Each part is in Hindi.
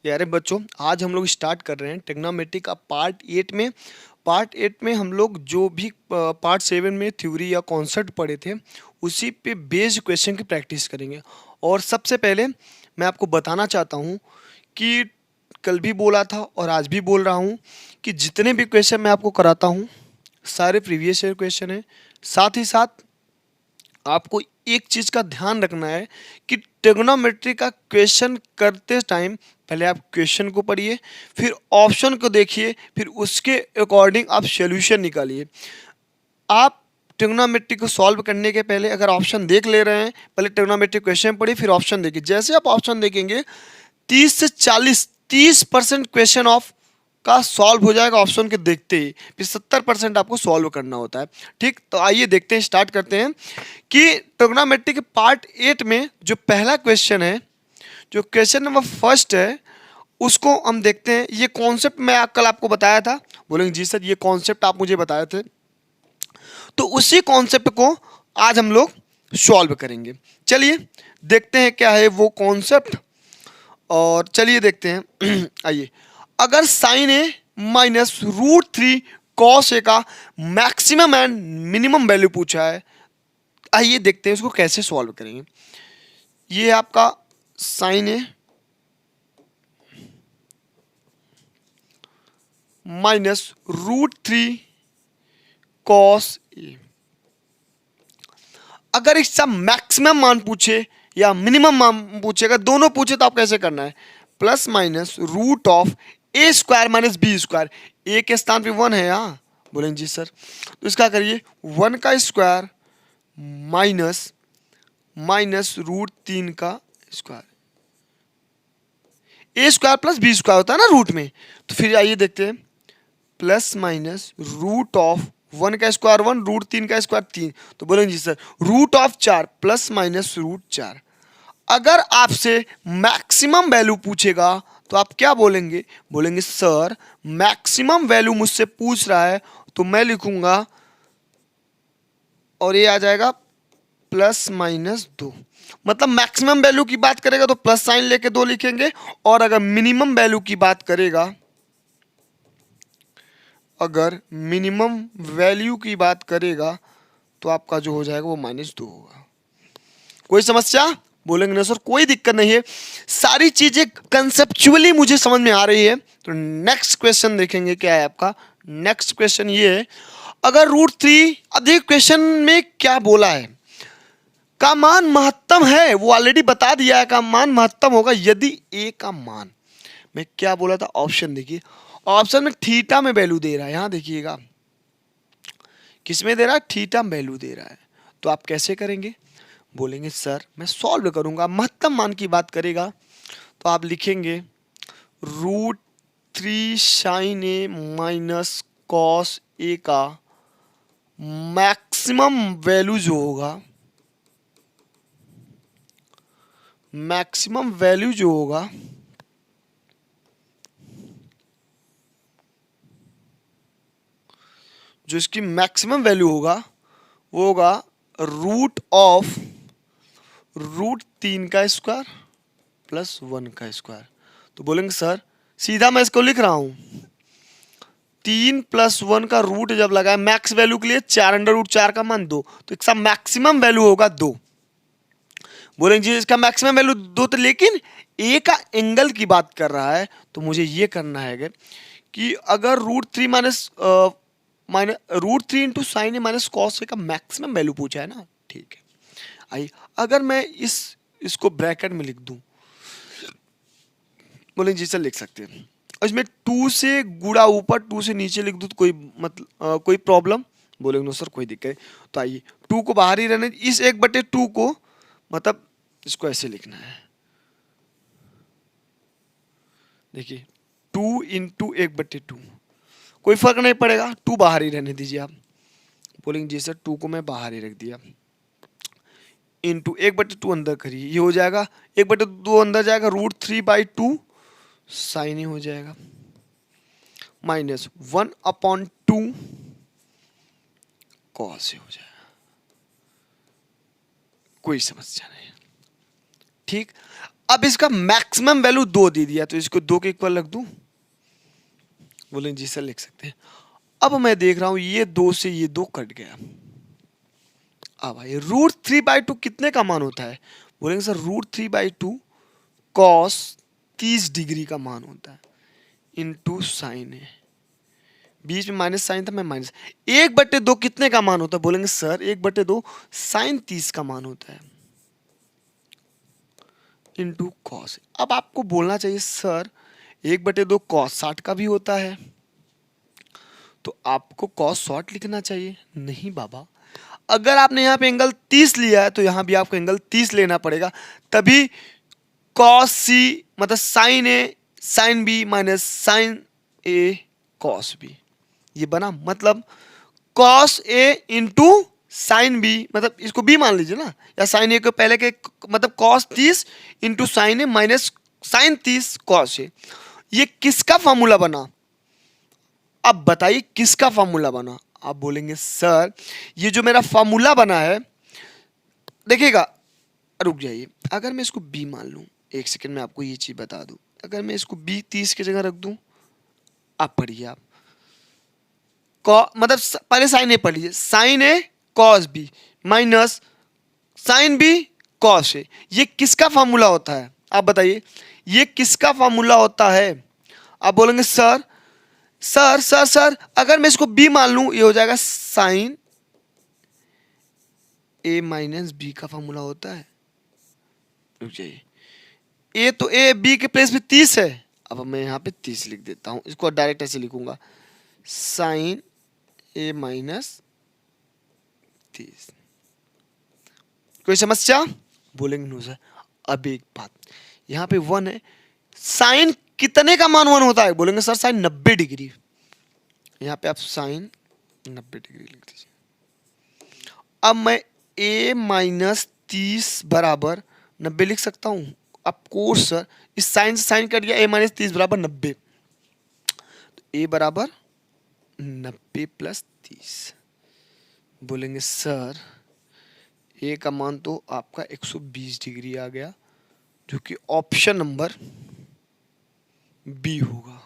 यारे बच्चों, आज हम लोग स्टार्ट कर रहे हैं ट्रिग्नोमेट्री का पार्ट 8 में हम लोग जो भी पार्ट 7 में थ्योरी या कॉन्सेप्ट पढ़े थे उसी पे बेस्ड क्वेश्चन की प्रैक्टिस करेंगे। और सबसे पहले मैं आपको बताना चाहता हूँ कि कल भी बोला था और आज भी बोल रहा हूँ कि जितने भी क्वेश्चन मैं आपको कराता हूँ सारे प्रीवियस ईयर क्वेश्चन हैं। साथ ही साथ आपको एक चीज़ का ध्यान रखना है कि ट्रिग्नोमेट्री का क्वेश्चन करते टाइम पहले आप क्वेश्चन को पढ़िए, फिर ऑप्शन को देखिए, फिर उसके अकॉर्डिंग आप सॉल्यूशन निकालिए। आप ट्रिग्नोमेट्री को सॉल्व करने के पहले अगर ऑप्शन देख ले रहे हैं, पहले ट्रिग्नोमेट्री क्वेश्चन पढ़िए फिर ऑप्शन देखिए। जैसे आप ऑप्शन देखेंगे 30 से 40 30% क्वेश्चन ऑफ का सॉल्व हो जाएगा ऑप्शन के देखते ही, फिर 70% आपको सॉल्व करना होता है। ठीक, तो आइए देखते हैं, स्टार्ट करते हैं कि ट्रिग्नोमेट्री के पार्ट 8 में जो पहला क्वेश्चन है, जो क्वेश्चन नंबर फर्स्ट है, उसको हम देखते हैं। ये कॉन्सेप्ट मैं कल आपको बताया था। बोलेंगे जी सर ये कॉन्सेप्ट आप मुझे बताए थे, तो उसी कॉन्सेप्ट को आज हम लोग सॉल्व करेंगे। चलिए देखते हैं क्या है वो कॉन्सेप्ट, और चलिए देखते हैं। आइए, अगर sign A minus √3 cos A का मैक्सिमम एंड मिनिमम वैल्यू पूछा है, आइए देखते हैं उसको कैसे सॉल्व करेंगे। ये आपका sign A minus √3 cos A, अगर इसका मैक्सिमम मान पूछे या मिनिमम मान पूछे, अगर दोनों पूछे तो आप कैसे करना है, plus minus root of A square minus B square. A के स्थान पे 1 है यहाँ, बोलेंगे जी सर, तो इसका करिए 1 का स्क्वायर माइनस √3 का स्क्वायर। ए स्क्वायर प्लस बी स्क्वायर होता है ना रूट में, तो फिर आइए देखते हैं, प्लस माइनस रूट ऑफ 1 का स्क्वायर 1, √3 का स्क्वायर 3, तो बोलेंगे जी sir root of 4 plus minus √4। अगर आपसे मैक्सिमम वैल्यू पूछेगा तो आप क्या बोलेंगे, बोलेंगे सर मैक्सिमम वैल्यू मुझसे पूछ रहा है तो मैं लिखूंगा, और ये आ जाएगा प्लस माइनस 2। मतलब मैक्सिमम वैल्यू की बात करेगा तो प्लस साइन लेके 2 लिखेंगे, और अगर मिनिमम वैल्यू की बात करेगा, अगर मिनिमम वैल्यू की बात करेगा तो आपका जो हो जाएगा वो -2 होगा। कोई समस्या, बोलेंगे ना सर कोई दिक्कत नहीं है, सारी चीजें कंसेप्चुअली मुझे समझ में आ रही है। तो नेक्स्ट क्वेश्चन देखेंगे क्या है आपका। नेक्स्ट क्वेश्चन ये है, अगर √3 अधिक क्वेश्चन में क्या बोला है, का मान महत्तम है, वो ऑलरेडी बता दिया है, का मान महत्तम होगा यदि ए का मान, मैं क्या बोला था, ऑप्शन देखिए, ऑप्शन में थीटा में वैल्यू दे रहा है, यहां देखिएगा किस में दे रहा है, थीटा में वैल्यू दे रहा है। तो आप कैसे करेंगे, बोलेंगे सर मैं सॉल्व करूंगा, महत्तम मान की बात करेगा तो आप लिखेंगे √3 sign A minus cos A का मैक्सिमम वैल्यू जो होगा, मैक्सिमम वैल्यू जो होगा जो इसकी मैक्सिमम वैल्यू होगा वो होगा रूट ऑफ √3 का स्क्वायर प्लस 1 का स्क्वायर। तो बोलेंगे सर सीधा मैं इसको लिख रहा हूं, 3 + 1 का रूट जब लगाए मैक्स वैल्यू के लिए 4√4 का मान 2, तो इसका मैक्सिमम वैल्यू होगा 2। बोलेंगे जी इसका मैक्सिमम वैल्यू 2, तो लेकिन ए का एंगल की बात कर रहा है तो मुझे ये करना है कि अगर √3 minus √3 into sine A minus cos A का मैक्सिमम वैल्यू पूछा है ना, ठीक है। आइए अगर मैं इसको ब्रैकेट में लिख दूं, बोलेंगे जी सर लिख सकते हैं, और इसमें 2 से गुणा ऊपर 2 से नीचे लिख दूं तो कोई मतलब कोई प्रॉब्लम, बोलेंगे नो सर कोई दिक्कत नहीं। तो आइए 2 को बाहर ही रहने, इस 1/2 को मतलब इसको ऐसे लिखना है, देखिए 2 इंटू 1/2, कोई फर्क नहीं पड़ेगा, 2 बाहर ही रहने दीजिए आप। बोलेंगे जी सर 2 को मैं बाहर ही रख दिया, इंटू 1/2 अंदर करिए, ये हो जाएगा 1/2 अंदर जाएगा, √3/2 साइन ही हो जाएगा, माइनस 1/2 कॉस से हो जाएगा। कोई समस्या नहीं, ठीक। अब इसका मैक्सिमम वैल्यू 2 दे दिया, तो इसको 2 के इक्वल रख दूं? बोलेंगे जी सर लिख सकते हैं। अब मैं देख रहा हूं ये 2 से ये 2 कट गया। अब भाई √3/2 कितने का मान होता है? बोलेंगे सर √3/2 कॉस 30 डिग्री का मान होता है इंटू साइन है। बीच में माइनस साइन था, मैं माइनस 1/2 कितने का मान होता है? बोलेंगे सर 1/2 साइन 30 का मान होता है इंटू कॉस। अब आपको बोलना चाहिए सर 1/2 कॉस 60 का भी होता है, तो आपको कॉस 60 लिखना चाहिए। नहीं बाबा, अगर आपने यहाँ पे एंगल 30 लिया है तो यहाँ भी आपको एंगल 30 लेना पड़ेगा, तभी कॉस सी मतलब sine A sine B minus sine A cos B ये बना। मतलब cos A into sine B, मतलब इसको बी मान लीजिए ना, या साइन ए को पहले के मतलब cos 30 into sine A minus sign 30 cos A. ये किसका फॉर्मूला बना? अब बताइए किसका फॉर्मूला बना? आप बोलेंगे सर ये जो मेरा फॉर्मूला बना है, देखिएगा, रुक जाइए, अगर मैं इसको बी मान लूं, एक सेकंड में आपको ये चीज बता दूं, अगर मैं इसको बी 30 की जगह रख दूं, आप पढ़िए आप मतलब पहले साइन ए पढ़ लीजिए, sine A cos B minus sine B cos A. ये किसका फॉर्मूला होता है? आप बताइए ये किसका फॉर्मूला होता है? आप बोलेंगे सर सर सर सर अगर मैं इसको बी मान लूं, ये हो जाएगा साइन ए माइनस बी का फॉर्मूला होता है। रुक जाइए, ए तो ए बी के प्लेस पे 30 है, अब मैं यहाँ पे 30 लिख देता हूं, इसको डायरेक्ट ऐसे लिखूंगा साइन ए माइनस 30। कोई समस्या? बोलेंगे नो सर। अब एक बात, यहाँ पे 1 है, साइन कितने का मान 1 होता है? बोलेंगे सर साइन 90 डिग्री। यहाँ पे आप साइन 90 डिग्री लिख दीजिए। अब मैं a माइनस 30 बराबर 90 लिख सकता हूँ? ऑफ कोर्स सर, इस साइन से साइन कट गया, a माइनस 30 बराबर 90, तो a बराबर 90 प्लस 30। बोलेंगे सर a का मान तो आपका 120 डिग्री आ गया, जो कि ऑप्शन नंबर बी होगा।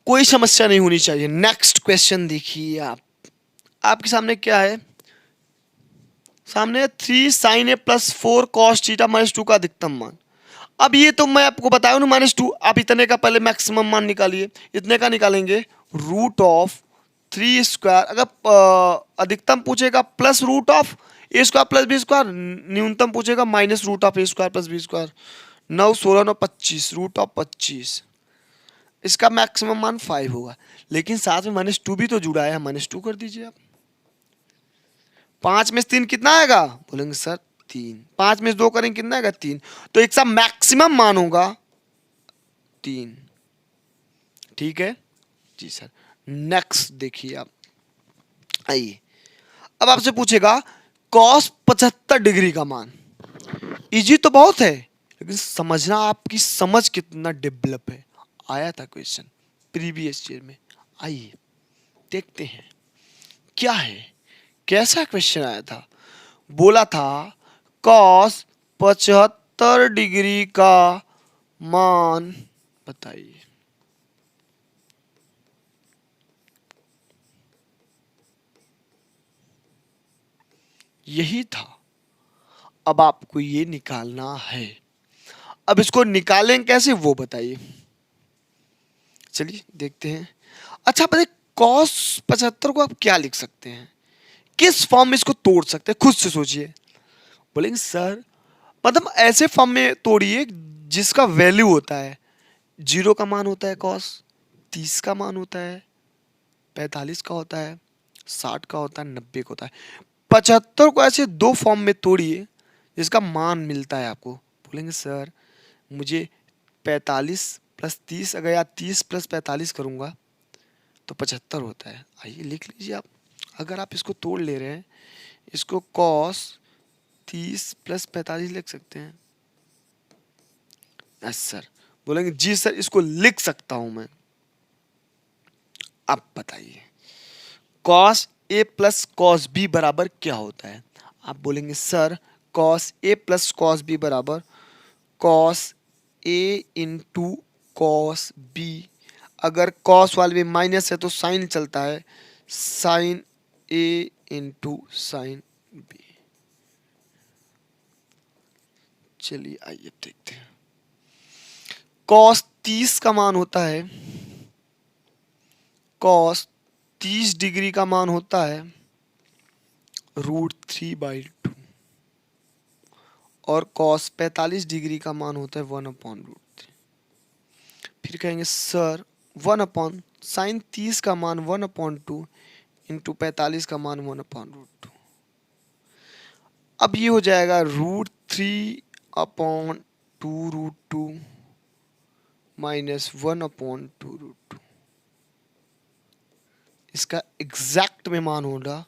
कोई समस्या नहीं होनी चाहिए। नेक्स्ट क्वेश्चन देखिए आप, आपके सामने क्या है? सामने 3 sign A plus 4 cos theta minus 2 का अधिकतम मान। अब ये तो मैं आपको बताया ना -2, आप इतने का पहले मैक्सिमम मान निकालिए। इतने का निकालेंगे √3²। अगर अधिकतम पूछेगा प्लस √a² प्लस b², न्यूनतम पूछेगा -√a² प्लस b²। 9 16 9 25 √25। इसका मैक्सिमम मान 5 होगा, लेकिन साथ में -2 भी तो जुड़ा है, -2 कर दीजिए आप। 5 में से 3 कितना आएगा? बोलेंगे सर 3। 5 में से 2 करेंगे कितना आएगा? 3। तो इसका मैक्सिमम मान होगा 3। ठीक है जी सर। नेक्स्ट देखिए आप, आइए, अब आपसे पूछेगा कॉस 75 डिग्री का मान। इजी तो बहुत है, लेकिन समझना आपकी समझ कितना डेवलप है। आया था क्वेश्चन प्रीवियस ईयर में, आइए देखते हैं क्या है, कैसा क्वेश्चन आया था। बोला था कॉस 75 डिग्री का मान बताइए। यही था। अब आपको ये निकालना है। अब इसको निकालें कैसे वो बताइए। चलिए देखते हैं। अच्छा बताइए कॉस 75 को आप क्या लिख सकते हैं, किस फॉर्म में इसको तोड़ सकते हैं, खुद से सोचिए। बोलेंगे सर मतलब ऐसे फॉर्म में तोड़िए जिसका वैल्यू होता है 0 का मान होता है कॉस, 30 का मान होता है, 45 का होता है, 60 का होता है, 90 का होता है। 75 को ऐसे 2 फॉर्म में तोड़िए जिसका मान मिलता है आपको। बोलेंगे सर मुझे 45 प्लस 30, अगर या 30 प्लस 45 करूँगा तो 75 होता है। आइए लिख लीजिए आप। अगर आप इसको तोड़ ले रहे हैं, इसको कॉस 30 प्लस 45 लिख सकते हैं। Yes sir. बोलेंगे जी सर इसको लिख सकता हूं मैं। अब बताइए cos A plus cos B बराबर क्या होता है। आप बोलेंगे sir cos A plus cos B बराबर cos A into cos B. अगर कॉस वाले में माइनस है तो साइन चलता है, sine A into sine B. चलिए आइए देखते हैं। कॉस 30 का मान होता है, कॉस 30 डिग्री का मान होता है √3/2 और कॉस 45 डिग्री का मान होता है 1/√3। फिर कहेंगे सर 1 साइन 30 का मान 1/2 इंटू 45 का मान 1/√2। अब ये हो जाएगा √3/2√2 माइनस 1/2√2। इसका एग्जैक्ट में मान होगा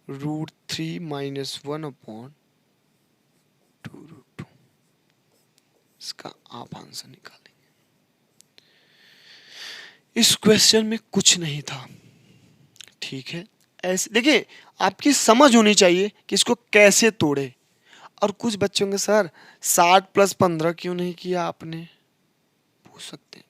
√3 माइनस 1/2√2। इसका आप आंसर निकालेंगे। इस क्वेश्चन में कुछ नहीं था, ठीक है। ऐसे देखिए, आपकी समझ होनी चाहिए कि इसको कैसे तोड़े। और कुछ बच्चों के सर 60 + 15 क्यों नहीं किया आपने, पूछ सकते हैं।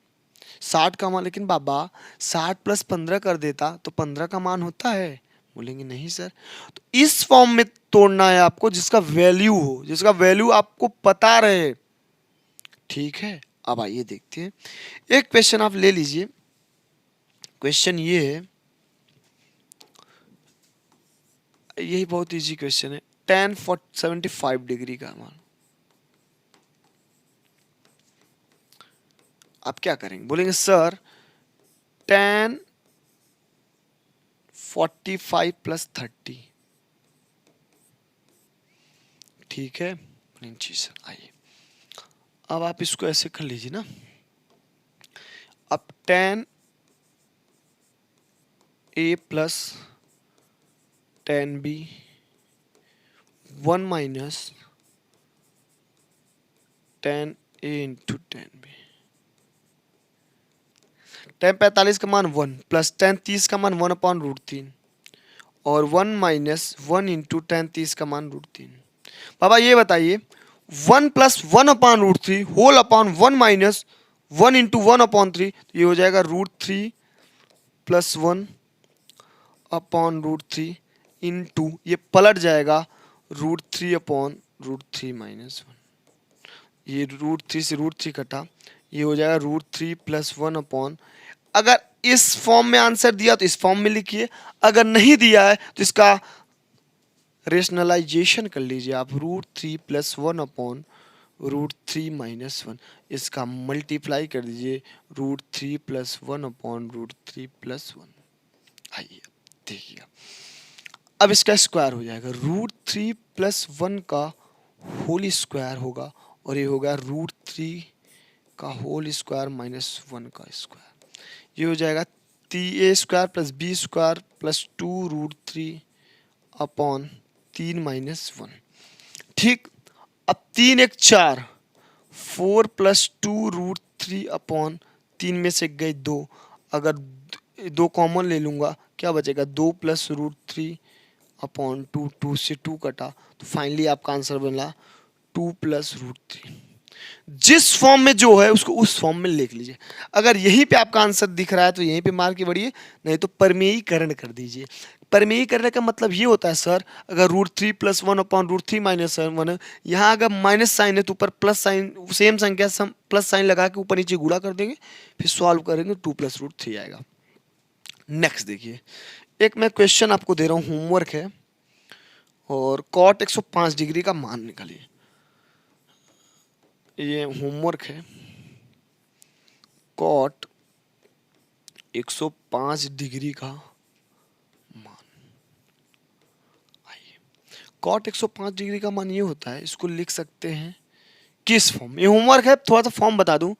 60 का मान, लेकिन बाबा 60 + 15 कर देता तो 15 का मान होता है, बोलेंगे नहीं सर। तो इस फॉर्म में तोड़ना है आपको जिसका वैल्यू हो, जिसका वैल्यू आपको पता रहे, ठीक है। अब आइए देखते हैं। एक क्वेश्चन आप ले लीजिए। क्वेश्चन ये है, यही बहुत इजी क्वेश्चन है। tan 75 डिग्री का मान आप क्या करेंगे, बोलेंगे सर tan 45 + 30, ठीक है। जी सर, आइए अब आप इसको ऐसे कर लीजिए ना। अब tan a plus tan b 1 minus tan a into tan b। tan 45 का मान 1 प्लस tan 30 का मान 1/√3 और 1 माइनस 1 इंटू tan 30 का मान √3। बाबा ये बताइए 1 + 1/√3 होल अपॉन 1 माइनस 1 इंटू 1/3, तो ये हो जाएगा √3 + 1/√3 इंटू ये पलट जाएगा √3/√3 माइनस 1। ये √3 से √3 कटा, ये हो जाएगा √3 + 1 अगर इस फॉर्म में आंसर दिया तो इस फॉर्म में लिखिए, अगर नहीं दिया है तो इसका रेशनलाइजेशन कर लीजिए आप। √3 + 1/√3 माइनस 1, इसका मल्टीप्लाई कर दीजिए √3 + 1/√3 + 1। आइए देखिएगा, अब इसका स्क्वायर हो जाएगा √3 + 1 का होल स्क्वायर होगा और ये होगा √3 का होल स्क्वायर माइनस 1 का स्क्वायर। ये हो जाएगा a² + b² + 2√3/3 माइनस 1, ठीक। अब 3 × 4 4 + 2√3/3 में से गए 2, अगर 2 कॉमन ले लूंगा क्या बचेगा 2 + √3/2, 2 से 2 कटा तो फाइनली आपका आंसर बना 2 + √3। जिस फॉर्म में जो है उसको उस फॉर्म में लिख लीजिए। अगर यहीं पे आपका आंसर दिख रहा है तो यहीं पे मार के बढ़िए, नहीं तो परमेयीकरण कर दीजिए। परमेयीकरण का मतलब ये होता है सर, अगर √3 + 1/√3 माइनस 1 है, यहाँ अगर माइनस साइन है तो ऊपर प्लस साइन, सेम संख्या प्लस साइन लगा के ऊपर नीचे गुणा कर देंगे, फिर सॉल्व करेंगे 2 + √3 आएगा। नेक्स्ट देखिए, एक मैं क्वेश्चन आपको दे रहा हूँ, होमवर्क है, और cot 105 डिग्री का मान निकालिए। ये होमवर्क है, cot 105 डिग्री का मान। आइए, cot 105 डिग्री का मान ये होता है, इसको लिख सकते हैं किस फॉर्म। ये होमवर्क है, थोड़ा सा फॉर्म बता दूं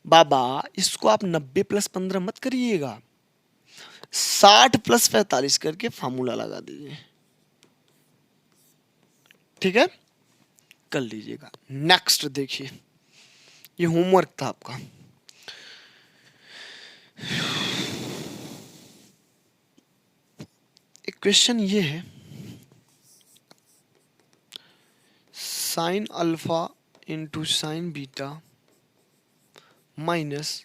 बाबा, इसको आप 90 + 15 मत करिएगा, 60 + 45 करके फार्मूला लगा दीजिए, ठीक है, कर लीजिएगा। नेक्स्ट देखिए, ये होमवर्क था आपका। एक क्वेश्चन ये है, sine alpha into sine beta minus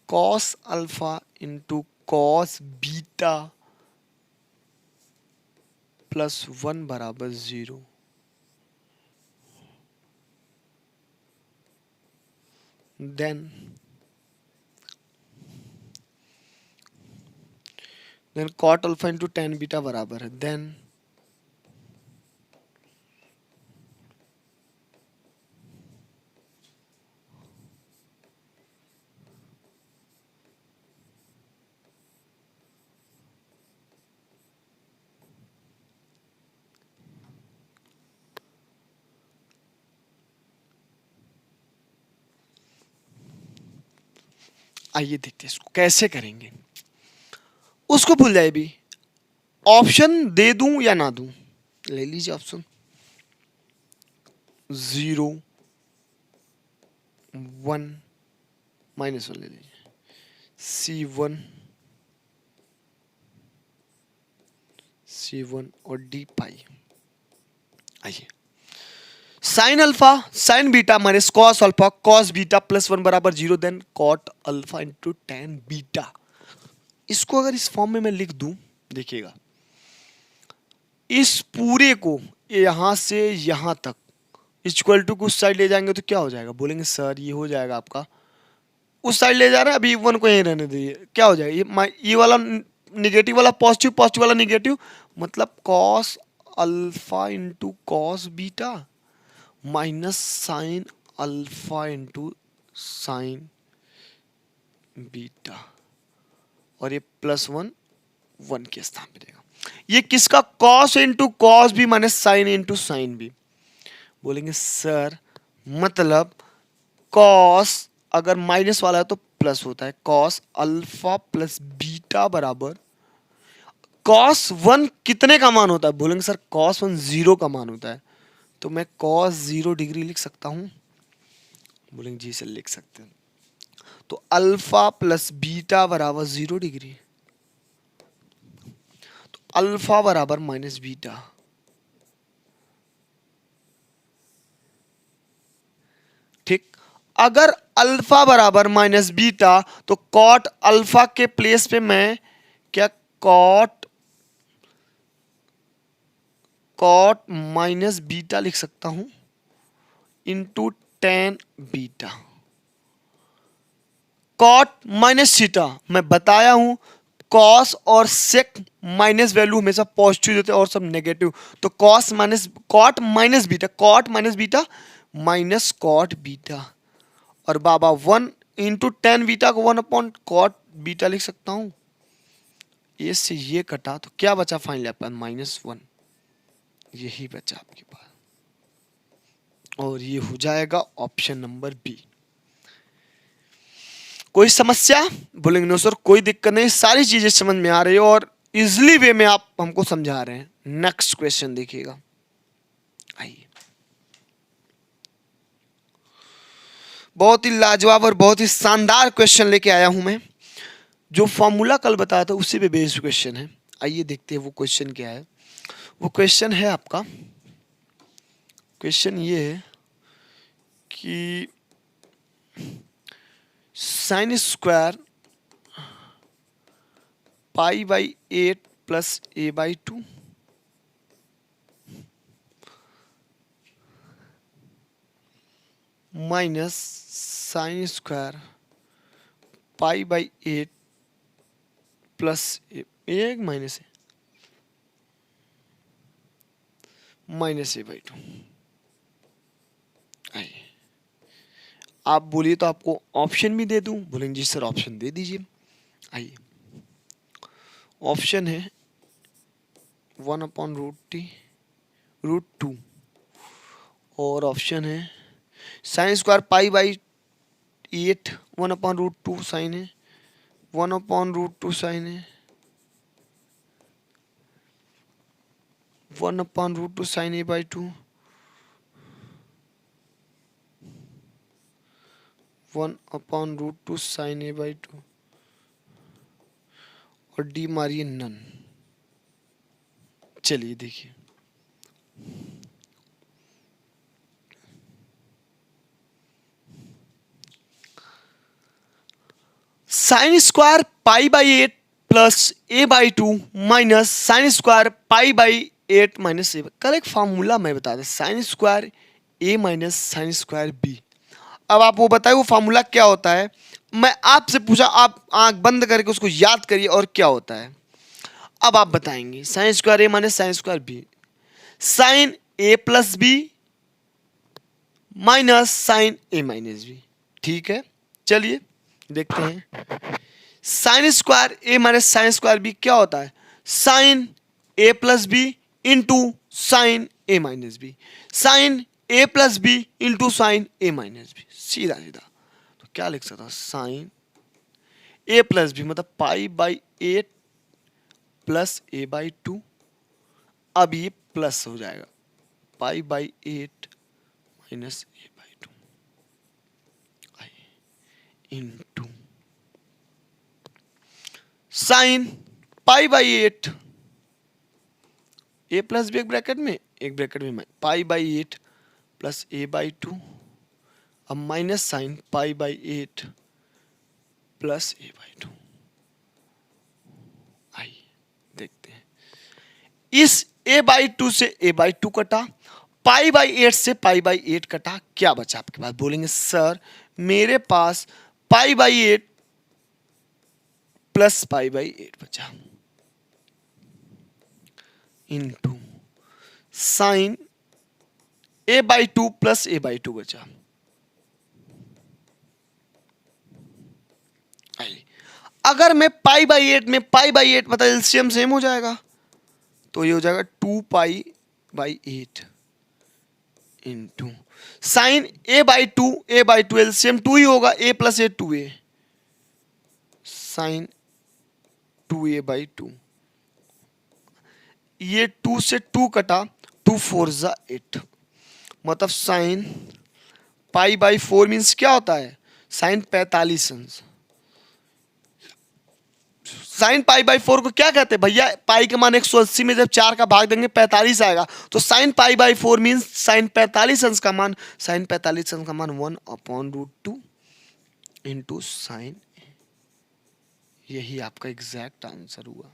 cos alpha into cos beta plus 1 बराबर 0। Then cot alpha into tan beta बराबर है देन आइए देखते हैं इसको कैसे करेंगे। उसको भूल जाए भी, ऑप्शन दे दूं या ना दूं। ले लीजिए ऑप्शन 0 1 -1 ले लीजिए C1 और D पाई। आइए sine alpha sine beta minus cos alpha cos beta plus 1 बराबर 0 then cot alpha into tan beta. इसको अगर इस फॉर्म में मैं लिख दूं, देखिएगा इस पूरे को यहां से यहां तक इक्वल टू उस साइड ले जाएंगे तो क्या हो जाएगा, बोलेंगे सर ये हो जाएगा आपका, उस साइड ले जा रहे हैं अभी 1 को यहीं रहने दीजिए, क्या हो जाएगा ये वाला निगेटिव वाला पॉजिटिव, पॉजिटिव वाला निगेटिव, मतलब cos alpha into cos beta minus sign alpha into sine beta और ये प्लस 1 1 के स्थान पे रहेगा। ये किसका, कॉस इंटू कॉस भी माइनस साइन इंटू साइन भी। बोलेंगे सर मतलब कॉस अगर माइनस वाला है तो प्लस होता है, कॉस अल्फा प्लस बीटा बराबर कॉस 1 कितने का मान होता है, बोलेंगे सर कॉस 1 0 का मान होता है, तो मैं कॉस 0 डिग्री लिख सकता हूं, बोलेंगे जी सर लिख सकते हैं। तो अल्फा प्लस बीटा बराबर 0 डिग्री, तो अल्फा बराबर माइनस बीटा, ठीक। अगर अल्फा बराबर माइनस बीटा तो कॉट अल्फा के प्लेस पे मैं क्या कॉट माइनस बीटा लिख सकता हूं into tan beta. Cot minus theta मैं बताया हूं, कॉस और सेक माइनस वैल्यू हमेशा पॉजिटिव देते हैं और सब नेगेटिव, तो cos minus cot minus beta minus cot beta और बाबा 1 इंटू टेन बीटा को 1 अपॉन कॉट बीटा लिख सकता हूं। ये से ये कटा तो क्या बचा फाइनली अपन -1, यही बचा आपके पास और ये हो जाएगा ऑप्शन नंबर बी। कोई समस्या, बोलेंगे नो सर कोई दिक्कत नहीं, सारी चीजें समझ में आ रही है और इजिली वे में आप हमको समझा रहे हैं। नेक्स्ट क्वेश्चन देखिएगा, आइए बहुत ही लाजवाब और बहुत ही शानदार क्वेश्चन लेके आया हूं मैं, जो फॉर्मूला कल बताया था उसी पे बेस्ड क्वेश्चन है। आइए देखते हैं वो क्वेश्चन क्या है। वो क्वेश्चन है आपका, क्वेश्चन ये है कि sign square pi by 8 plus a by 2 minus sine square pi by 8 plus एक माइनस a बाई 2। आइए आप बोलिए तो आपको ऑप्शन भी दे दूं, बोलेंगे जी सर ऑप्शन दे दीजिए। आइए ऑप्शन है 1/√t√2 और ऑप्शन है sine square pi by 8 1/√2 sine है 1/√2 साइन है 1/√2 sine a by 2 1/√2 sine a by 2 और डी मारिए नन। चलिए देखिए sine square pi by 8 plus A by 2 minus sine square pi by 8 minus A. कल एक फार्मूला मैं बता दें, sine square A minus sine square B. अब आप वो बताइए वो फार्मूला क्या होता है। मैं आपसे पूछा, आप आंख बंद करके उसको याद करिए और क्या होता है। अब आप बताएंगे sine square A minus sine square B, sine A plus B minus sine A minus B. ठीक है, चलिए देखते हैं। Sine square A minus sine square B क्या होता है, sine A plus B into sine A minus B, sine A plus B into sine A minus B, सीधा सीधा। तो क्या लिख सकता हूं, साइन ए प्लस बी मतलब pi by 8 plus A by 2। अब ये प्लस हो जाएगा, pi by 8 minus A by 2 into sine pi by 8, A plus B एक ब्रैकेट में pi by 8 plus A by 2। अब minus sine pi by 8 plus A by 2। आइए देखते हैं, इस ए बाई 2 से ए बाई 2 कटा, पाई बाई 8 से पाई बाई 8 कटा, क्या बचा आपके पास। बोलेंगे सर मेरे पास pi by 8 plus pi by 8 बचा into sine A by 2 plus A by 2 बचा। अगर मैं पाई बाई 8 में पाई बाई 8 मतलब एलसीएम सेम हो जाएगा, तो ये हो जाएगा 2 pi by 8 into sine A by 2 LCM 2 ही होगा, A plus A 2a sine 2a by 2। ये 2 से 2 कटा, 2 4 जा 8 मतलब साइन पाई बाई 4 मीन्स क्या होता है, साइन 45 अंश। साइन पाई बाई 4 को क्या कहते हैं भैया, पाई के मान 180 में जब 4 का भाग देंगे 45 आएगा, तो sign pi by 4 means sign 45 अंश का मान, साइन 45 अंश का मान 1/√2 इंटू साइन। यही आपका एग्जैक्ट आंसर हुआ।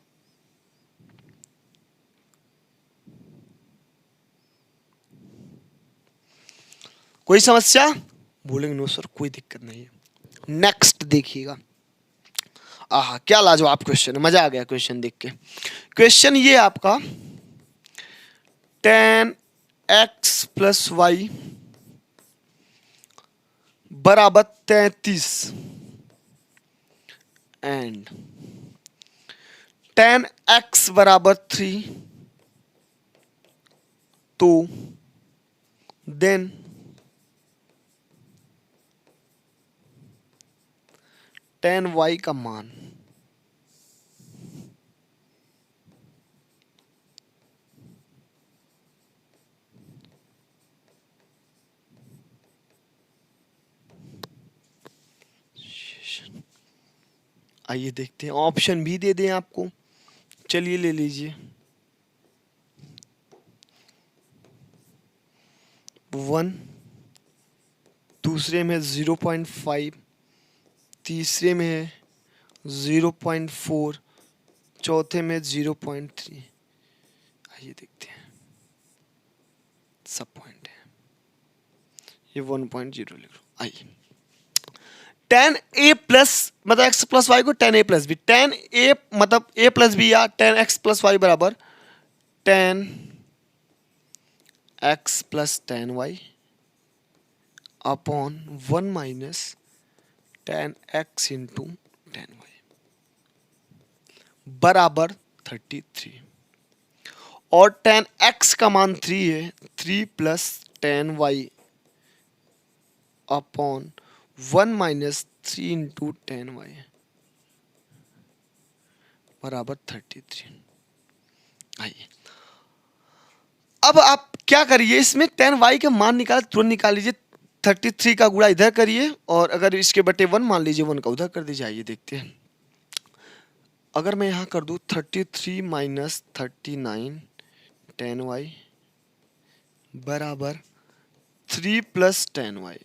कोई समस्या, बोलेंगे नो सर कोई दिक्कत नहीं है। नेक्स्ट देखिएगा, आहा क्या लाजवाब क्वेश्चन है, मजा आ गया क्वेश्चन देख के। क्वेश्चन ये आपका tan x प्लस वाई बराबर 33 एंड tan x बराबर 3, तो देन tan y का मान आइए देखते हैं, ऑप्शन भी दे दें आपको, चलिए ले लीजिए। 1, दूसरे में 0.5, तीसरे में है 0.4, चौथे में 0.3। आइए देखते हैं, सब पॉइंट है, ये 1.0 लिख लो। आइए tan a प्लस मतलब x प्लस वाई को tan a plus B, tan a मतलब a प्लस बी या tan x प्लस वाई बराबर tan x प्लस tan y upon 1 minus tan x into tan y बराबर 33। और tan x का मान 3 है, 3 plus tan y upon 1 minus 3 into tan y बराबर 33। आइए अब आप क्या करिए, इसमें tan y के मान निकाल, तुरंत निकाल लीजिए। 33 का गुणा इधर करिए और अगर इसके बटे 1 मान लीजिए, 1 का उधर कर दीजिए। आइए देखते हैं, अगर मैं यहां कर दूं 33 माइनस 39 tan y बराबर 3 प्लस tan y,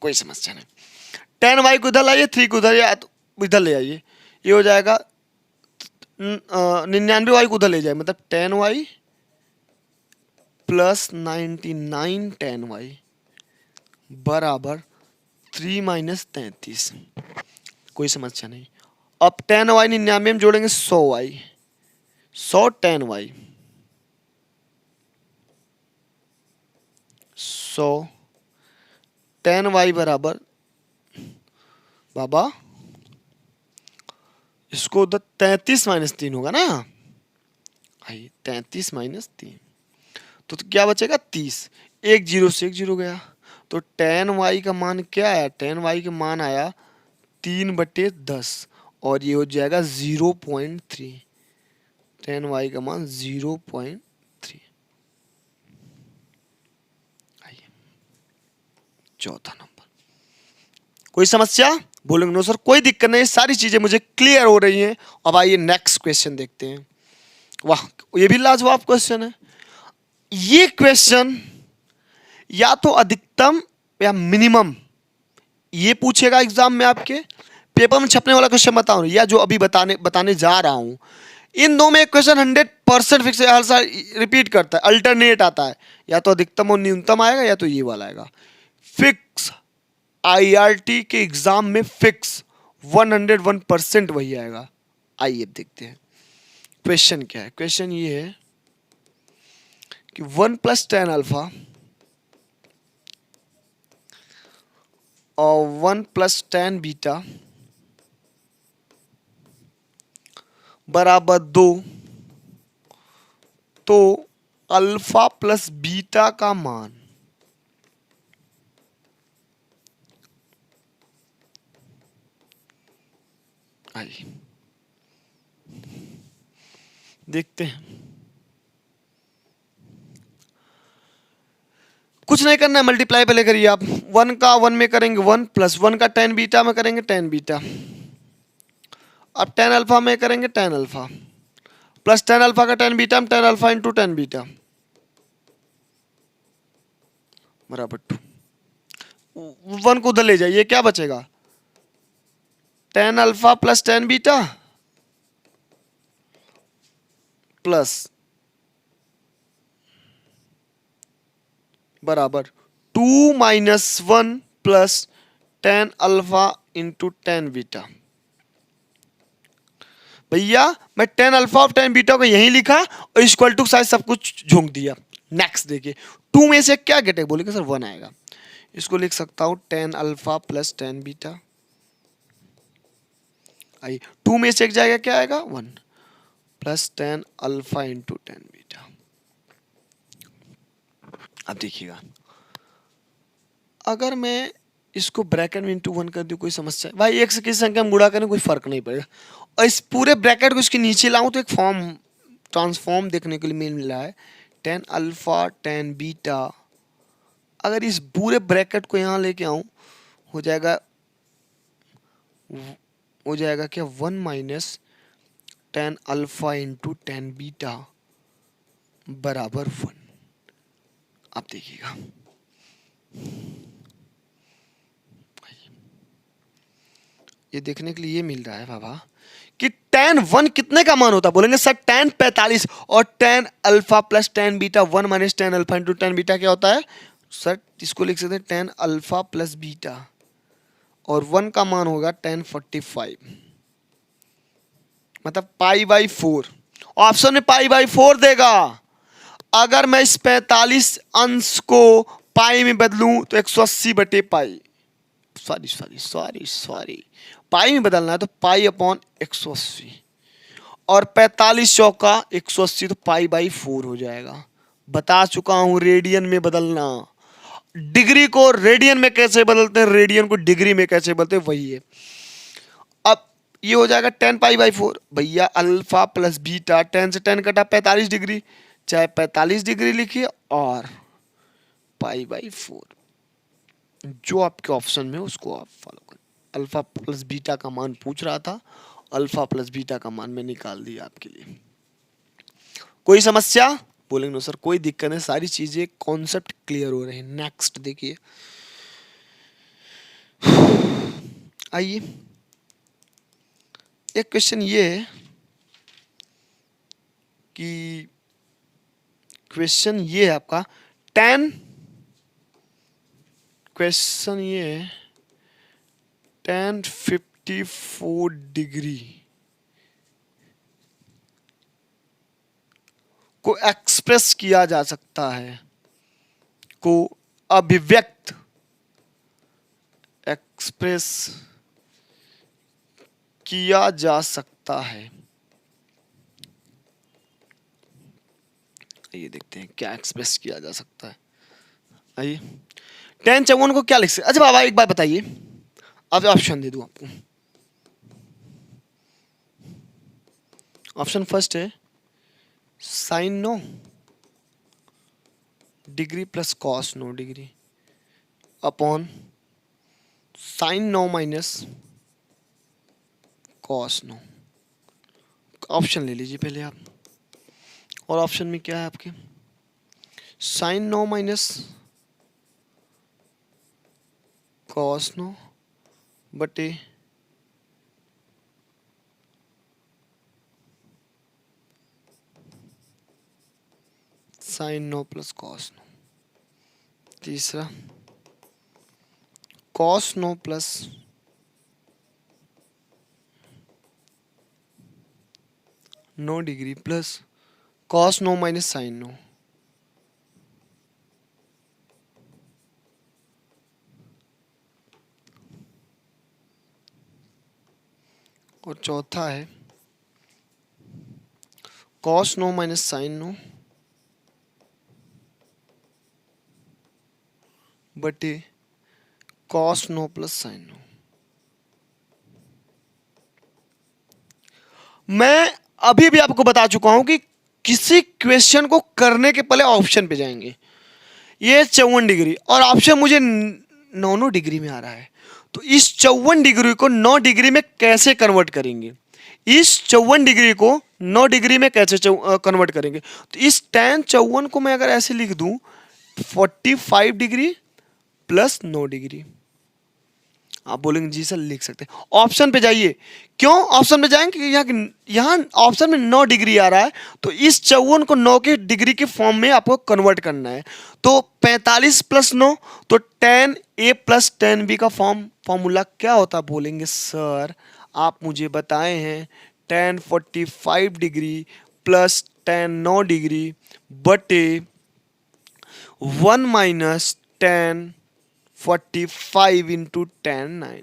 कोई समस्या नहीं। 10y को इधर लाइए, 3 को इधर या तो इधर ले आइए, ये हो जाएगा 99y को उधर ले जाए, मतलब 10y प्लस 99 10y बराबर 3 माइनस 33। कोई समस्या नहीं। अब 10y 99 में जोड़ेंगे 100y, 100 10y, 100 10y बराबर, बाबा इसको उधर 33 माइनस 3 होगा ना, आइए 33 माइनस 3, तो क्या बचेगा 30, एक जीरो से एक जीरो गया, तो 10y का मान क्या आया, 10y का मान आया 3/10 और ये हो जाएगा 0.3, 10y का मान 0.3। आइए चौथा नंबर, कोई समस्या, बोलेंगे नो सर कोई दिक्कत नहीं, सारी चीजें मुझे क्लियर हो रही हैं। अब आइए नेक्स्ट क्वेश्चन देखते हैं। वाह, ये भी लाजवाब क्वेश्चन है। ये क्वेश्चन या तो अधिकतम या मिनिमम ये पूछेगा एग्जाम में, आपके पेपर में छपने वाला क्वेश्चन बताऊं या जो अभी बताने जा रहा हूं, इन दो में एक क्वेश्चन 100% फिक्स है, हर साल रिपीट करता है, अल्टरनेट आता है, या तो अधिकतम और न्यूनतम आएगा या तो ये वाला आएगा। फिक्स आईआरटी के एग्जाम में फिक्स 101% वही आएगा। आइए देखते हैं क्वेश्चन क्या है। क्वेश्चन ये है कि 1 + tan अल्फा और 1 + tan बीटा बराबर 2, तो अल्फा प्लस बीटा का मान आइए देखते हैं। कुछ नहीं करना है, मल्टीप्लाई पहले करिए आप। 1 का 1 में करेंगे 1 प्लस 1 का tan बीटा में करेंगे tan बीटा। अब tan अल्फा में करेंगे tan alpha plus tan alpha का tan बीटा में tan alpha into tan beta बराबर 2। 1 को उधर ले जाइए, क्या बचेगा tan alpha plus tan beta plus बराबर 2 - 1 plus tan alpha into tan beta. भैया मैं tan अल्फा और tan बीटा को यहीं लिखा और इक्वल टू साइज सब कुछ झोंक दिया। नेक्स्ट देखिए 2 में से क्या घटेगा, बोलेंगे सर 1 आएगा, इसको लिख सकता हूं tan alpha plus tan beta. आइए 2 में से एक जाएगा, क्या आएगा 1 plus tan alpha into tan beta. अब देखिएगा अगर मैं इसको ब्रैकेट में इंटू 1 कर दूं, कोई समस्या भाई, एक से किसी संख्या में गुणा करें कोई फर्क नहीं पड़ेगा, और इस पूरे ब्रैकेट को इसके नीचे लाऊं तो एक फॉर्म ट्रांसफॉर्म देखने के लिए मिल रहा है tan अल्फा tan बीटा। अगर इस पूरे ब्रैकेट को यहाँ लेके आऊं हो जाएगा क्या 1 minus tan alpha into tan beta बराबर 1। आप देखिएगा ये देखने के लिए ये मिल रहा है बाबा कि tan 1 कितने का मान होता है, बोलेंगे सर tan 45 और tan alpha plus tan beta 1 minus tan alpha into tan beta क्या होता है सर, इसको लिख सकते हैं tan अल्फा प्लस बीटा और 1 का मान होगा tan 45, मतलब π/4। ऑप्शन में π/4 देगा। अगर मैं इस 45 अंश को पाई में बदलूं तो 180/π, सॉरी पाई में बदलना है तो π/180 और 45 चौका 180 तो π/4 हो जाएगा। बता चुका हूं रेडियन में बदलना, डिग्री को रेडियन में कैसे बदलते हैं, रेडियन को डिग्री में कैसे बदलते हैं, वही है। अब ये हो जाएगा tan π/4। भैया अल्फा प्लस बीटा, tan से tan कटा 45 डिग्री, चाहे 45 डिग्री लिखिए और π/4 जो आपके ऑप्शन में उसको आप फॉलो करें। अल्फा प्लस बीटा का मान पूछ रहा था, अल्फा प्लस बीटा का मान मैं निकाल दिया आपके लिए। कोई समस्या, बोलेंगे नो सर कोई दिक्कत नहीं, सारी चीजें कॉन्सेप्ट क्लियर हो रहे हैं। नेक्स्ट देखिए आइए, एक क्वेश्चन ये है कि क्वेश्चन ये है आपका क्वेश्चन ये है 1054 डिग्री को एक्सप्रेस किया जा सकता है, को अभिव्यक्त एक्सप्रेस किया जा सकता है। ये देखते हैं क्या एक्सप्रेस किया जा सकता है। आइए, 1054 को क्या लिख सकते? अच्छा बाबा एक बात बताइए, अब ऑप्शन दे दूं आपको। ऑप्शन फर्स्ट है sine 9 degree plus cos 9 degree upon sine 9 minus cos 9। Option ले लीजिए पहले आप। और ऑप्शन में क्या है आपके? साइन 9 माइनस कॉस 9 बटे साइन 9 प्लस कॉस 9। तीसरा कॉस 9 प्लस नौ degree plus cos 9 minus sine 9। और चौथा है कॉस 9 माइनस साइन 9 बटे कॉस 9 प्लस साइन 9। मैं अभी भी आपको बता चुका हूं कि किसी क्वेश्चन को करने के पहले ऑप्शन पे जाएंगे। ये 54 डिग्री और ऑप्शन मुझे 9 डिग्री में आ रहा है, तो इस 54 डिग्री को 9 डिग्री में कैसे कन्वर्ट करेंगे? इस 54 डिग्री को 9 डिग्री में कैसे कन्वर्ट करेंगे? तो इस tan 54 को मैं अगर ऐसे लिख दूं 45 डिग्री प्लस 9 डिग्री। आप बोलेंगे जी सर लिख सकते हैं, ऑप्शन पे जाइए। क्यों ऑप्शन पे जाएंगे? यहाँ ऑप्शन में 9 डिग्री आ रहा है, तो इस 54 को 9 के डिग्री के फॉर्म में आपको कन्वर्ट करना है। तो 45 प्लस 9 तो tan a plus tan b का फॉर्मूला क्या होता? बोलेंगे सर आप मुझे बताए हैं tan 45 degree plus tan 9 degree बटे 1 माइनस tan 45 इंटू tan 9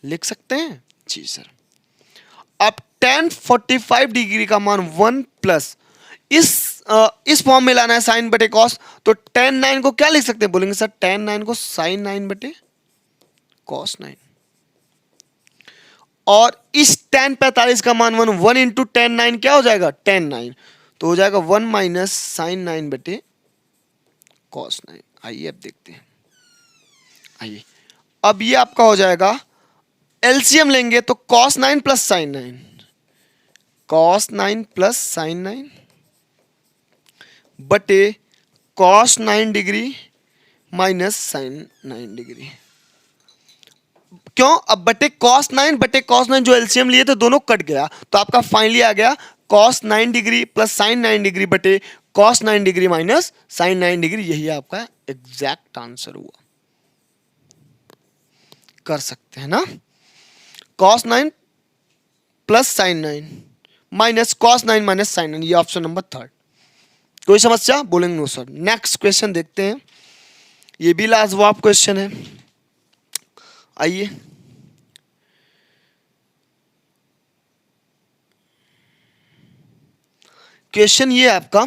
लिख सकते हैं जी सर। अब tan 45 डिग्री का मान 1 प्लस इस फॉर्म में लाना है साइन बटे कॉस, तो tan 9 को क्या लिख सकते हैं? बोलेंगे सर tan 9 को साइन 9 बटे कॉस 9। और इस tan 45 का मान 1 इंटू tan 9 क्या हो जाएगा? tan 9, तो हो जाएगा 1 माइनस साइन 9 बटे कॉस 9। आइए अब देखते हैं। आइए अब ये आपका हो जाएगा, एलसीएम लेंगे तो cos 9 plus sine 9, cos 9 plus sine 9 बटे cos 9 degree minus sine 9 degree. क्यों? अब बटे cos 9 जो एलसीएम लिए थे दोनों कट गया, तो आपका फाइनली आ गया cos 9 degree plus sine 9 degree बटे cos 9 degree minus sine 9 degree. यही आपका एग्जैक्ट आंसर हुआ। कर सकते हैं ना? cos 9 plus sine 9 minus cos 9 minus sine 9, ये ऑप्शन नंबर 3। कोई समस्या? बोलेंगे नो सर। नेक्स्ट क्वेश्चन देखते हैं, ये भी लाजवाब क्वेश्चन है। आइए क्वेश्चन ये है आपका,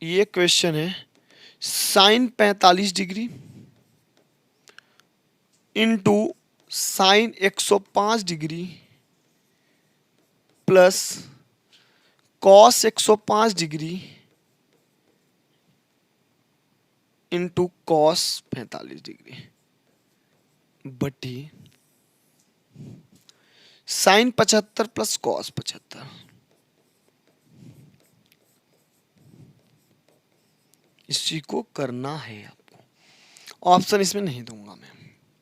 ये क्वेश्चन है sine 45 degree into sine 105 degree plus cos 105 degree into cos 45 degree बटी साइन 75 प्लस कॉस 75। इसी को करना है आपको। ऑप्शन इसमें नहीं दूंगा मैं,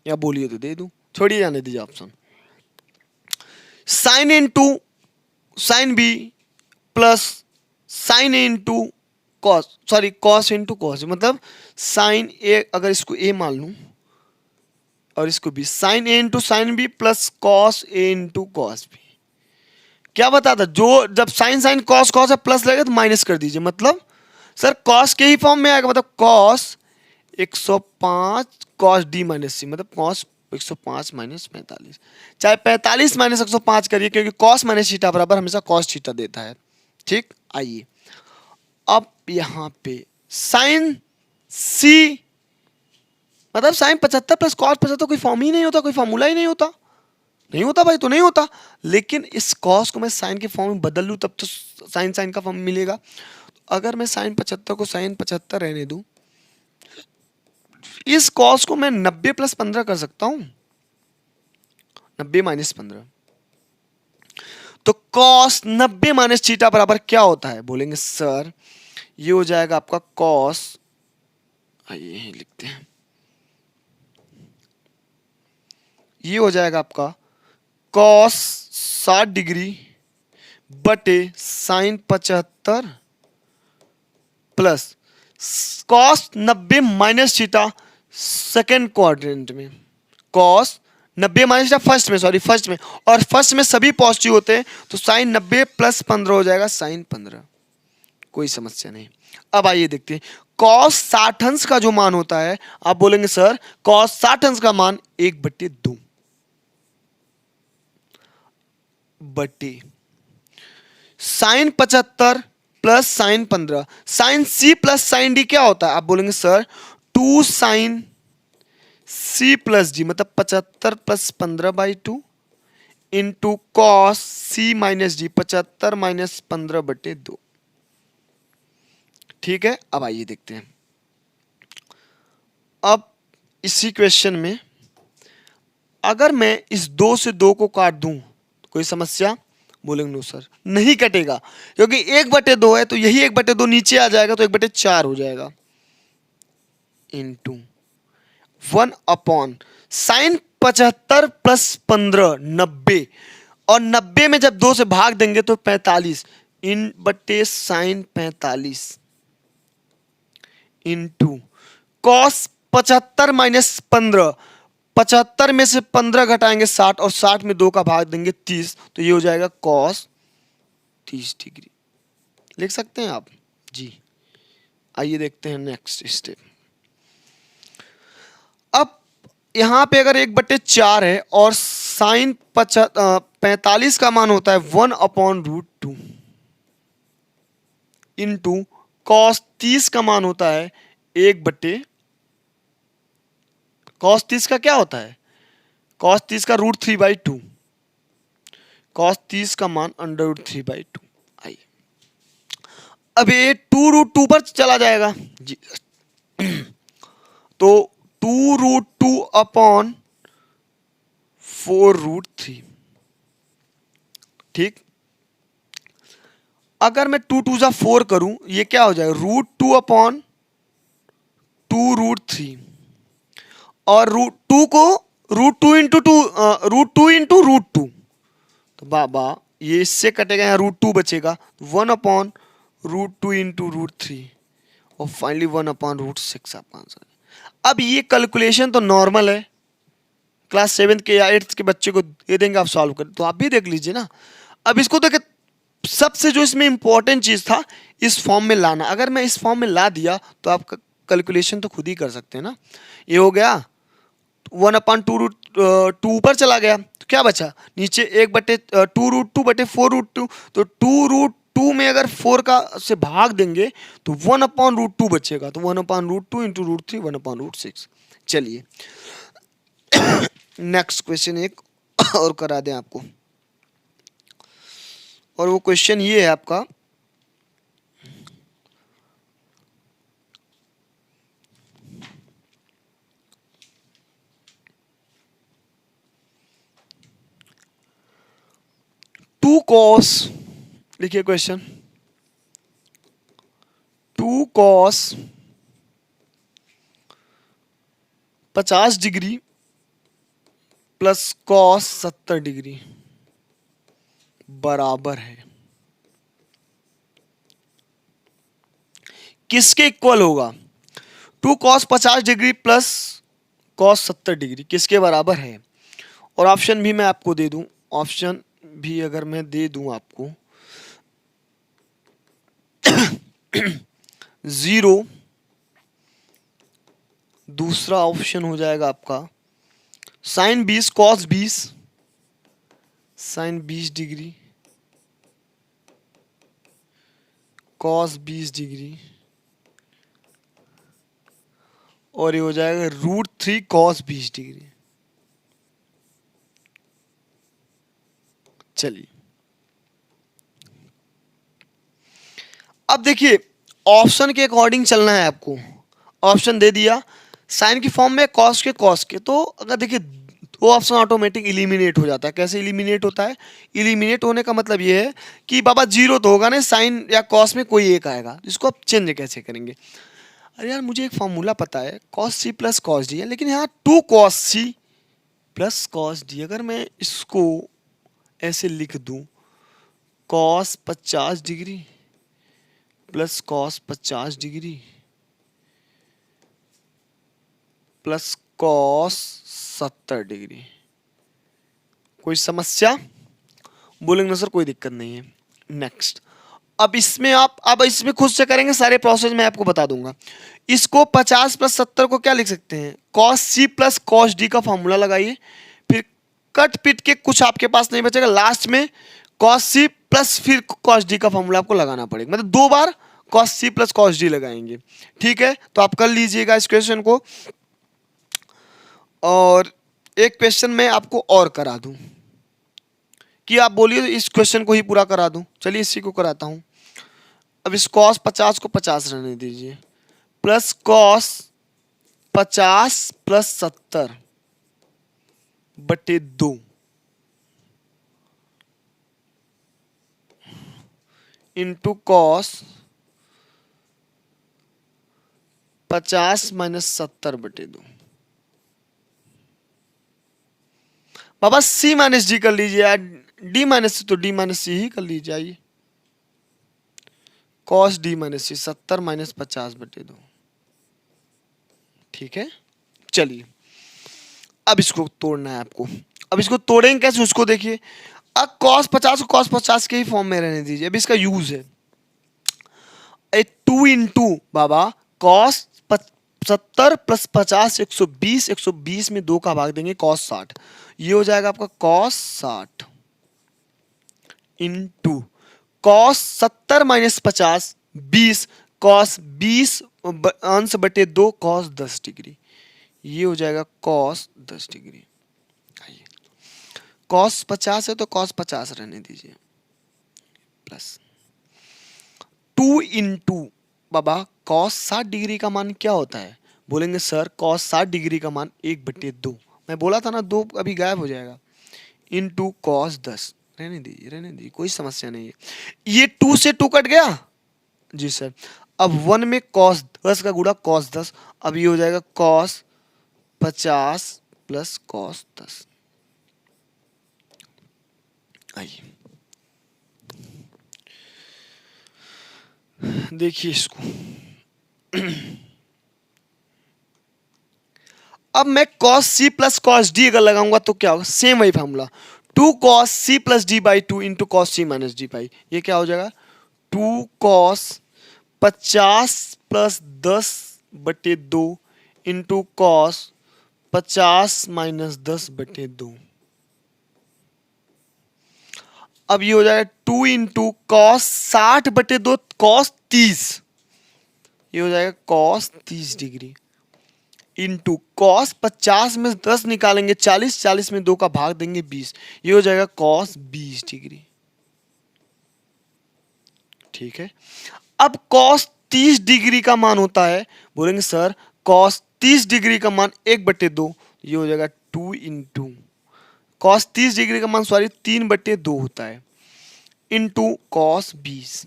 या बोलिए तो दे दूं, छोड़िए जाने दीजिए option. Sine into sine B plus sine A into cos, sorry cos into cos, मतलब साइन ए, अगर इसको ए मान लूं और इसको B, sine A into sine B plus cos A into cos B. क्या बता था, जो जब साइन साइन कॉस कॉस है प्लस लगेगा तो माइनस कर दीजिए, मतलब सर कॉस के ही फॉर्म में आएगा, मतलब कॉस 105 कॉस डी माइनस सी, मतलब कॉस 105 माइनस 45, चाहे 45 माइनस 105 करिए, क्योंकि कॉस माइनस थीटा बराबर हमेशा कॉस थीटा देता है। ठीक, आइए अब यहां पे साइन सी, मतलब साइन 75 प्लस कॉस 75 कोई फॉर्म ही नहीं होता, कोई फॉर्मूला ही नहीं होता, नहीं होता भाई, तो नहीं होता। लेकिन इस कॉस को मैं साइन के फॉर्म में बदल लूं तब तो साइन साइन का फॉर्म मिलेगा। अगर मैं साइन 75 को साइन 75 रहने दूं, इस कॉस को मैं 90 प्लस 15 कर सकता हूं, 90 माइनस 15, तो कॉस 90 माइनस थीटा बराबर क्या होता है, बोलेंगे सर ये हो जाएगा आपका कॉस, आइए यही लिखते हैं, ये हो जाएगा आपका कॉस 60 डिग्री बटे sine 75 plus cos 90 minus theta second quadrant में, कॉस 90 माइनस थीटा फर्स्ट में, सॉरी फर्स्ट में, और फर्स्ट में सभी पॉजिटिव होते हैं, तो साइन 90 प्लस 15 हो जाएगा साइन 15, कोई समस्या नहीं। अब आइए देखते हैं कॉस 60 अंश का जो मान होता है, आप बोलेंगे सर कॉस 60 अंश का मान 1/2 बटे sine 75 plus sine 15, sine C plus sine D क्या होता है, आप बोलेंगे sir 2 sine C plus D, मतलब 75 plus 15/2 into cos C minus D, 75 minus 15/2। ठीक है, अब आइए देखते हैं, अब इसी क्वेश्चन में अगर मैं इस 2 से 2 को काट दूं, कोई समस्या, बोलेंगे नो सर नहीं कटेगा, क्योंकि 1/2 है, तो यही 1/2 नीचे आ जाएगा, तो 1/4 हो जाएगा, इंटू 1 अपॉन साइन 75 प्लस 15 90, और 90 में जब 2 से भाग देंगे तो 45 इन बटे साइन 45 इंटू कॉस 75 माइनस 15, 75 में से 15 घटाएंगे 60, और 60 में 2 का भाग देंगे 30, तो ये हो जाएगा कॉस 30 डिग्री, लिख सकते हैं आप जी। आइए देखते हैं नेक्स्ट स्टेप। अब यहां पे अगर 1/4 है और साइन 45 का मान होता है 1/√2 इंटू कॉस 30 का मान होता है 1/, कॉस 30 का क्या होता है, कॉस 30 का √3/2, कॉस 30 का मान √3/2। आइए अब ये 2√2 पर चला जाएगा जी, तो 2√2 अपॉन 4√3। ठीक, अगर मैं 2 2 जा 4 करूं, ये क्या हो जाएगा, √2 अपॉन 2√3, और √2 को √2 इंटू √2, तो बाबा ये इससे कटेगा, यहाँ √2 बचेगा, 1/√2 इंटू √3, और फाइनली 1/√6 आपका आंसर है। अब ये कैलकुलेशन तो नॉर्मल है, क्लास 7 के या 8th के बच्चे को दे देंगे, आप सॉल्व कर, तो आप भी देख लीजिए ना। अब इसको देखिए, सबसे जो इसमें इंपॉर्टेंट चीज था इस फॉर्म में लाना, अगर मैं इस फॉर्म में ला दिया तो आप कैलकुलेशन तो खुद ही कर सकते हैं ना। ये हो गया 1/2 ऊपर चला गया, तो क्या बचा नीचे 1/2√2/4√2, तो 2√2 में अगर 4 का से भाग देंगे तो 1/√2 बचेगा, तो 1/√2 इंटू √3 1/6। चलिए नेक्स्ट क्वेश्चन एक और करा दें आपको, और वो क्वेश्चन ये है आपका, टू कॉस, लिखिए question, 2 cos 50 degree plus cos 70 degree बराबर है किसके इक्वल होगा? 2 cos 50 degree plus cos 70 degree किसके बराबर है? और ऑप्शन भी मैं आपको दे दूं, ऑप्शन भी अगर मैं दे दूं आपको 0, दूसरा ऑप्शन हो जाएगा आपका sine 20 cos 20, sine 20 degree cos 20 degree, और ये हो जाएगा √3 कॉस 20 डिग्री। चलिए अब देखिए ऑप्शन के अकॉर्डिंग चलना है आपको। ऑप्शन दे दिया साइन की फॉर्म में कॉस के, तो अगर देखिए दो ऑप्शन ऑटोमेटिक इलिमिनेट हो जाता है। कैसे इलिमिनेट होता है? इलिमिनेट होने का मतलब ये है कि बाबा जीरो तो होगा नहीं, साइन या कॉस में कोई एक आएगा, इसको आप चेंज कैसे करेंगे? अरे यार मुझे एक फॉर्मूला पता है, cos C plus cos D है, लेकिन यहाँ 2 cos C plus cos D, अगर मैं इसको ऐसे लिख दूं cos 50 degree plus cos 50 degree plus cos 70 degree, कोई समस्या? बोलेंगे ना सर कोई दिक्कत नहीं है। नेक्स्ट, अब इसमें खुद से करेंगे, सारे प्रोसेस मैं आपको बता दूंगा। इसको 50 प्लस 70 को क्या लिख सकते हैं? Cos C plus cos D का फॉर्मूला लगाइए, फिर कट पिट के कुछ आपके पास नहीं बचेगा, लास्ट में कॉस सी प्लस फिर कॉस डी का फॉर्मूला आपको लगाना पड़ेगा, मतलब 2 बार cos C plus cos D लगाएंगे। ठीक है, तो आप कर लीजिएगा इस क्वेश्चन को। और एक क्वेश्चन मैं आपको और करा दूं कि आप बोलिए इस क्वेश्चन को ही पूरा करा दूं। चलिए इसी को कराता हूं। अब इस कॉस 50 को 50 रहने दीजिए, प्लस कॉस 50 प्लस 70 बटे 2 इंटू कॉस 50 माइनस 70 बटे 2। बाबा सी माइनस डी कर लीजिए यार, डी माइनस सी तो डी माइनस सी ही कर लीजिए। आइए कॉस डी माइनस सी 70 माइनस 50 बटे 2। ठीक है, चलिए अब इसको तोड़ना है आपको। अब इसको तोड़ेंगे कैसे उसको देखिए। अब cos 50 को cos 50 के ही फॉर्म में रहने दीजिए। अब इसका यूज है 2 इंटू बाबा cos 70 प्लस 50 120, 120 में 2 का भाग देंगे cos 60, ये हो जाएगा आपका cos 60 into cos 70 minus 50 20, cos 20 अंश बटे 2 cos 10 डिग्री, ये हो जाएगा cos 10 डिग्री। cos 50 है तो cos 50 रहने दीजिए, प्लस 2 इंटू बाबा cos 60 डिग्री का मान क्या होता है? बोलेंगे सर cos 60 डिग्री का मान 1/2, मैं बोला था ना 2 अभी गायब हो जाएगा, इंटू cos 10, रहने दीजिए कोई समस्या नहीं है। ये 2 से 2 कट गया जी सर। अब 1 में cos 10 का गुणा cos 10, अब ये हो जाएगा cos 50 प्लस cos 10। आइए देखिए इसको। अब मैं cos c plus cos d अगर लगाऊंगा तो क्या होगा? सेम वही formula 2 cos c plus D by 2 into cos C minus D by, ये क्या हो जाएगा 2 cos 50 प्लस 10 बटे 2 इंटू कॉस 50 माइनस 10 बटे 2। अब ये हो जाएगा 2 इंटू कॉस 60 बटे 2 कॉस 30, ये हो जाएगा कॉस 30 डिग्री इंटू कॉस 50 में 10 निकालेंगे 40, 40 में 2 का भाग देंगे 20, ये हो जाएगा कॉस 20 डिग्री। ठीक है, अब कॉस 30 डिग्री का मान होता है, बोलेंगे सर कॉस 30 डिग्री का मान 1/2, ये हो जाएगा 2 इंटू कॉस 30 डिग्री का मान 3/2 होता है इंटू कॉस 20,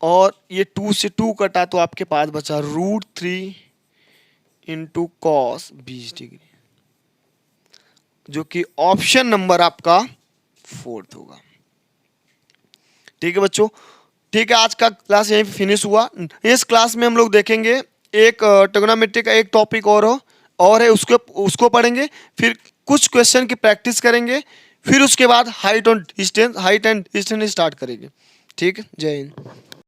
और ये 2 से 2 कटा तो आपके पास बचा √3 इंटू कॉस 20 डिग्री, जो कि ऑप्शन नंबर आपका 4th होगा। ठीक है बच्चों, ठीक है, आज का क्लास यहीं पे फिनिश हुआ। इस क्लास में हम लोग देखेंगे एक ट्रिग्नोमेट्री का एक टॉपिक और है, उसको पढ़ेंगे, फिर कुछ क्वेश्चन की प्रैक्टिस करेंगे, फिर उसके बाद हाइट एंड डिस्टेंस स्टार्ट करेंगे। ठीक, जय हिंद।